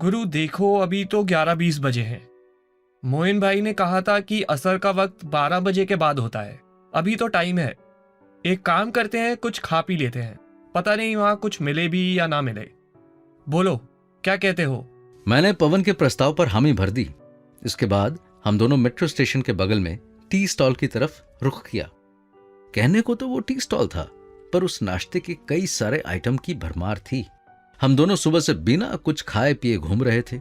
गुरु देखो, अभी तो 11:20 बजे हैं। मोइन भाई ने कहा था कि असर का वक्त 12 बजे के बाद होता है। अभी तो टाइम है। एक काम करते हैं, कुछ खा पी लेते हैं। पता नहीं वहां कुछ मिले भी या ना मिले। बोलो, क्या कहते हो? मैंने पवन के प्रस्ताव पर हामी भर दी। इसके बाद हम दोनों मेट्रो स्टेशन के बगल में टी स्टॉल की तरफ रुख किया। कहने को तो वो टी स्टॉल था, पर उस नाश्ते के कई सारे आइटम की भरमार थी। हम दोनों सुबह से बिना कुछ खाए पिए घूम रहे थे,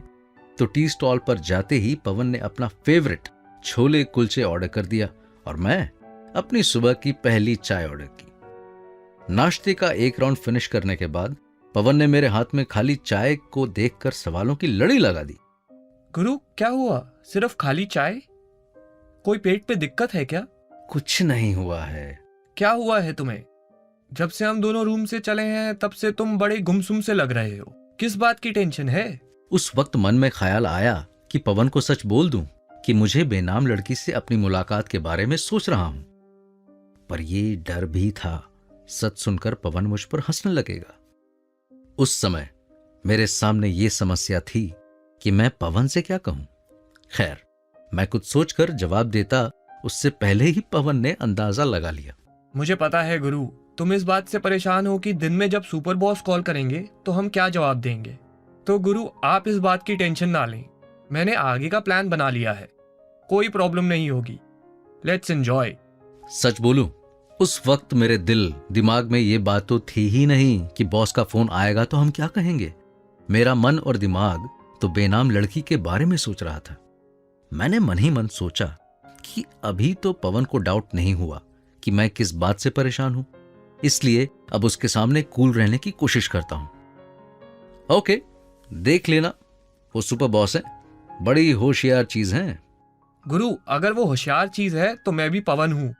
तो टी स्टॉल पर जाते ही पवन ने अपना फेवरेट छोले कुलचे ऑर्डर कर दिया और मैं अपनी सुबह की पहली चाय ऑर्डर की। नाश्ते का एक राउंड फिनिश करने के बाद पवन ने मेरे हाथ में खाली चाय को देखकर सवालों की लड़ी लगा दी। गुरु, क्या हुआ? सिर्फ खाली चाय? कोई पेट पे दिक्कत है क्या? कुछ नहीं हुआ है। क्या हुआ है तुम्हें? जब से हम दोनों रूम से चले हैं तब से तुम बड़े गुमसुम से लग रहे हो। किस बात की टेंशन है? उस वक्त मन में ख्याल आया कि पवन को सच बोल दूं कि मुझे बेनाम लड़की से अपनी मुलाकात के बारे में सोच रहा हूं, पर यह डर भी था सच सुनकर पवन मुझ पर हंसने लगेगा। उस समय मेरे सामने यह समस्या थी कि मैं पवन से क्या कहूं। खैर, मैं कुछ सोचकर जवाब देता उससे पहले ही पवन ने अंदाजा लगा लिया। मुझे पता है गुरु, तुम इस बात से परेशान हो कि दिन में जब सुपर बॉस कॉल करेंगे तो हम क्या जवाब देंगे। तो गुरु, आप इस बात की टेंशन ना लें। मैंने आगे का प्लान बना लिया है। कोई प्रॉब्लम नहीं होगी। Let's enjoy. सच बोलूं, उस वक्त मेरे दिल दिमाग में ये बात तो थी ही नहीं कि बॉस का फोन आएगा तो हम क्या कहेंगे। मेरा मन और दिमाग तो बेनाम लड़की के बारे में सोच रहा था। मैंने मन ही मन सोचा कि अभी तो पवन को डाउट नहीं हुआ कि मैं किस बात से परेशान हूं, इसलिए अब उसके सामने कूल रहने की कोशिश करता हूं। ओके, देख लेना, वो सुपर बॉस है, बड़ी होशियार चीज है। गुरु, अगर वो होशियार चीज है तो मैं भी पवन हूं।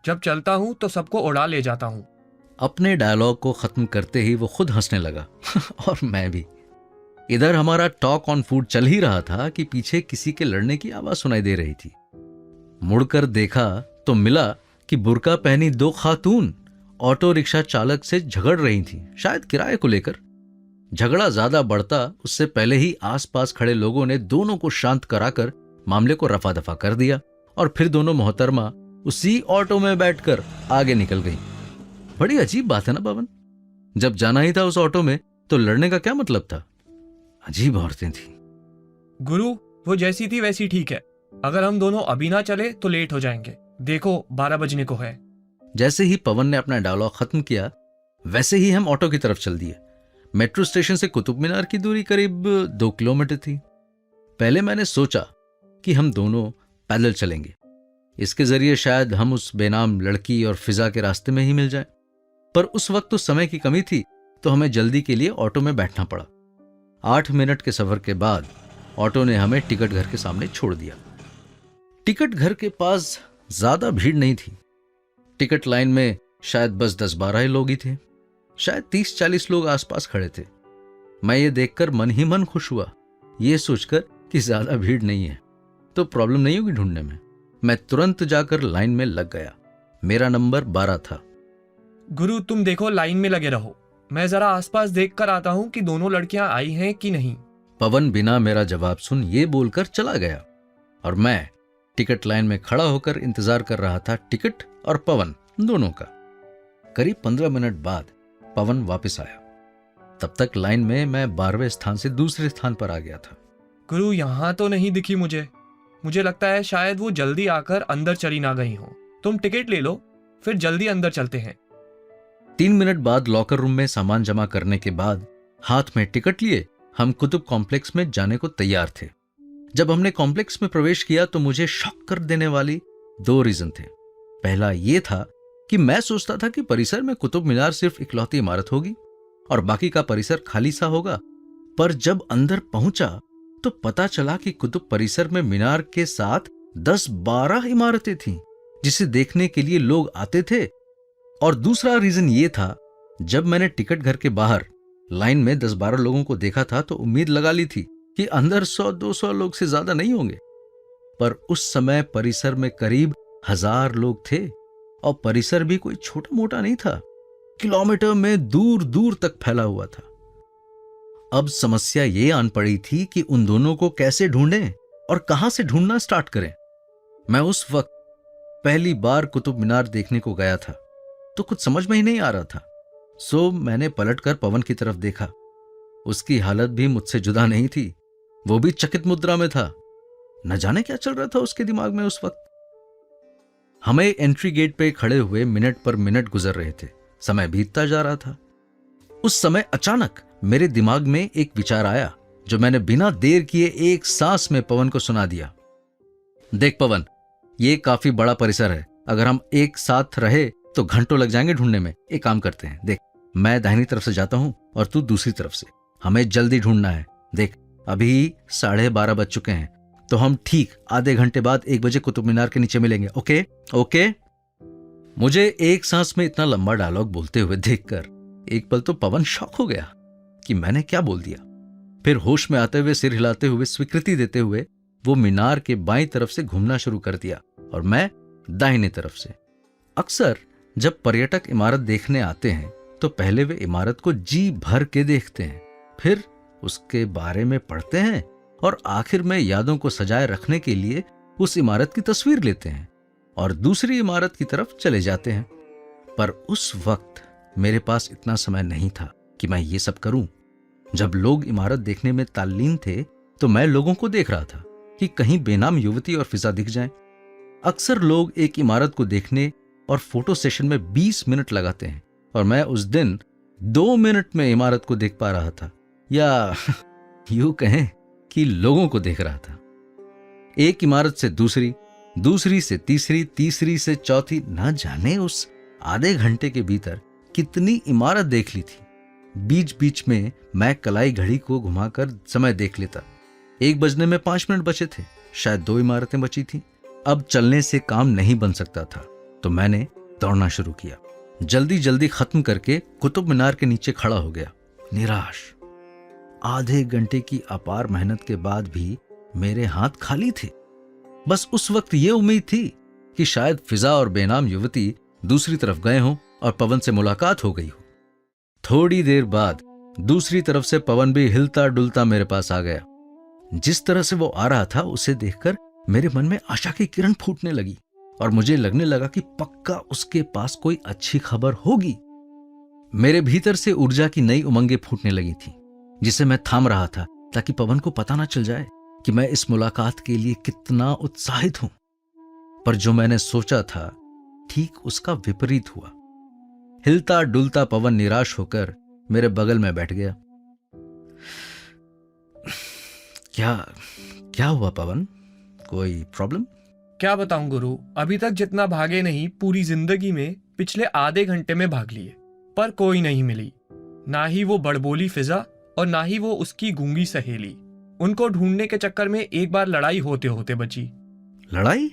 जब चलता हूं तो सबको उड़ा ले जाता हूं। अपने डायलॉग को खत्म करते ही वो खुद हंसने लगा और मैं भी। इधर हमारा टॉक ऑन फूड चल ही रहा था कि पीछे किसी के लड़ने की आवाज सुनाई दे रही थी। मुड़कर देखा तो मिला कि बुर्का पहनी दो खातून ऑटो रिक्शा चालक से झगड़ रही थी, शायद किराए को लेकर। झगड़ा ज्यादा बढ़ता उससे पहले ही आसपास खड़े लोगों ने दोनों को शांत कराकर मामले को रफा दफा कर दिया और फिर दोनों मोहतरमा उसी ऑटो में बैठकर आगे निकल गई। बड़ी अजीब बात है ना पवन, जब जाना ही था उस ऑटो में तो लड़ने का क्या मतलब था। अजीब औरतें थी। गुरु, वो जैसी थी वैसी ठीक है। अगर हम दोनों अभी ना चले तो लेट हो जाएंगे। देखो, 12 बजने को है। जैसे ही पवन ने अपना डायलॉग खत्म किया वैसे ही हम ऑटो की तरफ चल दिए। मेट्रो स्टेशन से कुतुब मीनार की दूरी करीब 2 किलोमीटर थी। पहले मैंने सोचा कि हम दोनों पैदल चलेंगे, इसके जरिए शायद हम उस बेनाम लड़की और फिजा के रास्ते में ही मिल जाएं। पर उस वक्त तो समय की कमी थी, तो हमें जल्दी के लिए ऑटो में बैठना पड़ा। 8 मिनट के सफर के बाद ऑटो ने हमें टिकट घर के सामने छोड़ दिया। टिकट घर के पास ज्यादा भीड़ नहीं थी। टिकट लाइन में शायद बस 10-12 ही लोग ही थे। शायद 30-40 लोग आसपास खड़े थे। मैं ये देखकर मन ही मन खुश हुआ, ये सोचकर कि ज्यादा भीड़ नहीं है तो प्रॉब्लम नहीं होगी ढूंढने में। मैं तुरंत जाकर लाइन में लग गया। मेरा नंबर 12 था। गुरु, तुम देखो, लाइन में लगे रहो। मैं जरा आसपास देख कर आता हूँ कि दोनों लड़कियां आई हैं कि नहीं। पवन बिना मेरा जवाब सुन ये बोलकर चला गया और मैं टिकट लाइन में खड़ा होकर इंतजार कर रहा था टिकट और पवन दोनों का। करीब 15 मिनट बाद पवन वापस आया। तब तक लाइन में मैं 12वें स्थान से दूसरे स्थान पर आ गया था। गुरु, यहां तो नहीं दिखी मुझे लगता है शायद वो जल्दी आकर अंदर चली ना गई हो। तुम टिकट ले लो, फिर जल्दी अंदर चलते हैं। 3 मिनट बाद लॉकर रूम में सामान जमा करने के बाद हाथ में टिकट लिए हम कुतुब कॉम्प्लेक्स में जाने को तैयार थे। जब हमने कॉम्प्लेक्स में प्रवेश किया तो मुझे शॉक कर देने वाली 2 रीजन थे। पहला यह था कि मैं सोचता था कि परिसर में कुतुब मीनार सिर्फ इकलौती इमारत होगी और बाकी का परिसर खाली सा होगा, पर जब अंदर पहुंचा तो पता चला कि कुतुब परिसर में मीनार के साथ 10-12 इमारतें थीं जिसे देखने के लिए लोग आते थे। और दूसरा रीजन ये था, जब मैंने टिकट घर के बाहर लाइन में 10-12 लोगों को देखा था तो उम्मीद लगा ली थी कि अंदर 100-200 लोग से ज्यादा नहीं होंगे, पर उस समय परिसर में करीब 1000 लोग थे और परिसर भी कोई छोटा मोटा नहीं था, किलोमीटर में दूर दूर तक फैला हुआ था। अब समस्या ये आन पड़ी थी कि उन दोनों को कैसे ढूंढें और कहां से ढूंढना स्टार्ट करें। मैं उस वक्त पहली बार कुतुब मीनार देखने को गया था, तो कुछ समझ में ही नहीं आ रहा था। सो मैंने पलटकर पवन की तरफ देखा। उसकी हालत भी मुझसे जुदा नहीं थी, वो भी चकित मुद्रा में था। न जाने क्या चल रहा था उसके दिमाग में उस वक्त। हमें एंट्री गेट पे खड़े हुए मिनट पर मिनट गुजर रहे थे, समय बीतता जा रहा था। उस समय अचानक मेरे दिमाग में एक विचार आया, जो मैंने बिना देर किए एक सांस में पवन को सुना दिया। देख पवन, ये काफी बड़ा परिसर है, अगर हम एक साथ रहे तो घंटों लग जाएंगे ढूंढने में। एक काम करते हैं, देख मैं दाहिनी तरफ से जाता हूं और तू दूसरी तरफ से। हमें जल्दी ढूंढना है। देख अभी 12:30 बज चुके हैं, तो हम ठीक आधे घंटे बाद 1 बजे कुतुब मीनार के नीचे मिलेंगे। Okay okay. मुझे एक सांस में इतना लंबा डायलॉग बोलते हुए देखकर एक पल तो पवन शॉक हो गया कि मैंने क्या बोल दिया। फिर होश में आते हुए सिर हिलाते हुए स्वीकृति देते हुए वो मीनार के बाईं तरफ से घूमना शुरू कर दिया और मैं दाहिनी तरफ से। अक्सर जब पर्यटक इमारत देखने आते हैं तो पहले वे इमारत को जी भर के देखते हैं, फिर उसके बारे में पढ़ते हैं और आखिर में यादों को सजाए रखने के लिए उस इमारत की तस्वीर लेते हैं और दूसरी इमारत की तरफ चले जाते हैं। पर उस वक्त मेरे पास इतना समय नहीं था कि मैं ये सब करूं। जब लोग इमारत देखने में तल्लीन थे तो मैं लोगों को देख रहा था कि कहीं बेनाम युवती और फिजा दिख जाएं। अक्सर लोग एक इमारत को देखने और फोटो सेशन में 20 मिनट लगाते हैं और मैं उस दिन 2 मिनट में इमारत को देख पा रहा था, या यूं कहें कि लोगों को देख रहा था। एक इमारत से दूसरी, दूसरी से तीसरी, तीसरी से चौथी, ना जाने उस आधे घंटे के भीतर कितनी इमारत देख ली थी। बीच बीच में मैं कलाई घड़ी को घुमाकर समय देख लेता। 1 बजने में 5 मिनट बचे थे, शायद 2 इमारतें बची थी। अब चलने से काम नहीं बन सकता था, तो मैंने दौड़ना शुरू किया। जल्दी जल्दी खत्म करके कुतुब मीनार के नीचे खड़ा हो गया, निराश। आधे घंटे की अपार मेहनत के बाद भी मेरे हाथ खाली थे। बस उस वक्त ये उम्मीद थी कि शायद फिजा और बेनाम युवती दूसरी तरफ गए हों और पवन से मुलाकात हो गई हो। थोड़ी देर बाद दूसरी तरफ से पवन भी हिलता डुलता मेरे पास आ गया। जिस तरह से वो आ रहा था उसे देखकर मेरे मन में आशा की किरण फूटने लगी और मुझे लगने लगा कि पक्का उसके पास कोई अच्छी खबर होगी। मेरे भीतर से ऊर्जा की नई उमंगें फूटने लगी थी, जिसे मैं थाम रहा था ताकि पवन को पता ना चल जाए कि मैं इस मुलाकात के लिए कितना उत्साहित हूं। पर जो मैंने सोचा था ठीक उसका विपरीत हुआ। हिलता डुलता पवन निराश होकर मेरे बगल में बैठ गया। क्या हुआ पवन, कोई प्रॉब्लम? क्या बताऊं गुरु, अभी तक जितना भागे नहीं पूरी जिंदगी में पिछले आधे घंटे में भाग लिए, पर कोई नहीं मिली। ना ही वो बड़बोली फिजा और ना ही वो उसकी गूंगी सहेली। उनको ढूंढने के चक्कर में एक बार लड़ाई होते होते बची। लड़ाई?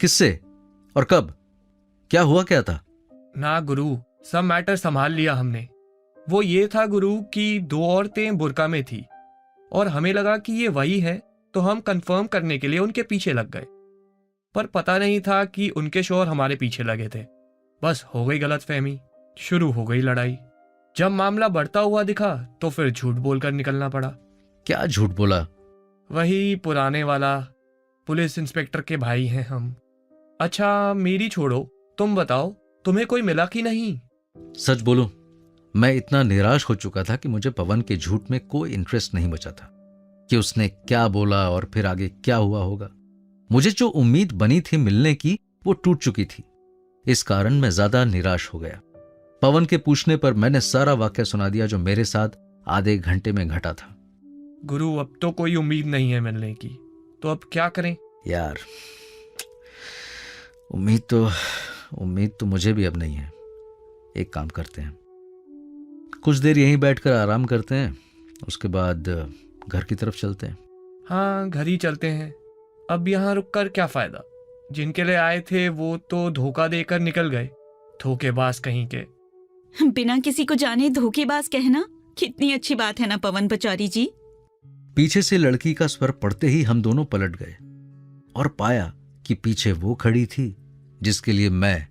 किससे और कब? क्या हुआ, क्या था? ना गुरु, सब मैटर संभाल लिया हमने। वो ये था गुरु कि 2 औरतें बुर्का में थी और हमें लगा कि ये वही है, तो हम कंफर्म करने के लिए उनके पीछे लग गए। पर पता नहीं था कि उनके शोहर हमारे पीछे लगे थे। बस हो गई गलतफहमी, शुरू हो गई लड़ाई। जब मामला बढ़ता हुआ दिखा तो फिर झूठ बोलकर निकलना पड़ा। क्या झूठ बोला? वही पुराने वाला, पुलिस इंस्पेक्टर के भाई हैं हम। अच्छा मेरी छोड़ो, तुम बताओ तुम्हें कोई मिला कि नहीं? सच बोलूं, मैं इतना निराश हो चुका था कि मुझे पवन के झूठ में कोई इंटरेस्ट नहीं बचा था कि उसने क्या बोला और फिर आगे क्या हुआ होगा। मुझे जो उम्मीद बनी थी मिलने की वो टूट चुकी थी। इस कारण मैं ज्यादा निराश हो गया। पवन के पूछने पर मैंने सारा वाकया सुना दिया जो मेरे साथ आधे घंटे में घटा था। गुरु अब तो कोई उम्मीद नहीं है मिलने की, तो अब क्या करें? यार उम्मीद तो मुझे भी अब नहीं है। एक काम करते हैं, कुछ देर यहीं बैठकर आराम करते हैं, उसके बाद घर की तरफ चलते हैं। हाँ घर ही चलते हैं। अब यहाँ रुककर क्या फायदा? जिनके लिए आए थे वो तो धोखा देकर निकल गए। धोखेबाज कहीं के। बिना किसी को जाने धोखेबाज कहना कितनी अच्छी बात है ना पवन पचारी जी। पीछे से लड़की का स्वर पड़ते ही हम दोनों पलट गए और पाया कि पीछे वो खड़ी थी जिसके लिए मैं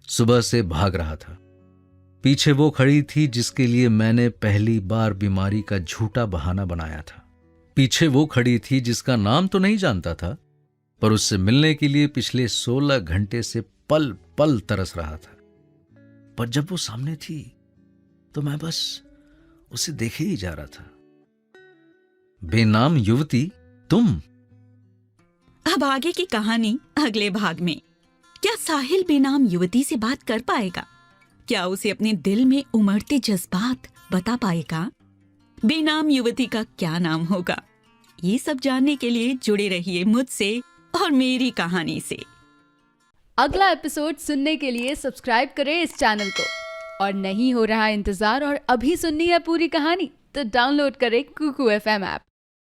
सुबह से भाग रहा था। पीछे वो खड़ी थी जिसके लिए मैंने पहली बार बीमारी का झूठा बहाना बनाया था। पीछे वो खड़ी थी जिसका नाम तो नहीं जानता था, पर उससे मिलने के लिए पिछले 16 घंटे से पल पल तरस रहा था। पर जब वो सामने थी तो मैं बस उसे देखे ही जा रहा था। बेनाम युवती तुम। अब आगे की कहानी अगले भाग में। क्या साहिल बेनाम युवती से बात कर पाएगा? क्या उसे अपने दिल में उमड़ते जज्बात बता पाएगा? बेनाम युवती का क्या नाम होगा? ये सब जानने के लिए जुड़े रहिए मुझसे और मेरी कहानी से। अगला एपिसोड सुनने के लिए सब्सक्राइब करें इस चैनल को, और नहीं हो रहा इंतजार और अभी सुननी है पूरी कहानी तो डाउनलोड करें कुकू FM ऐप।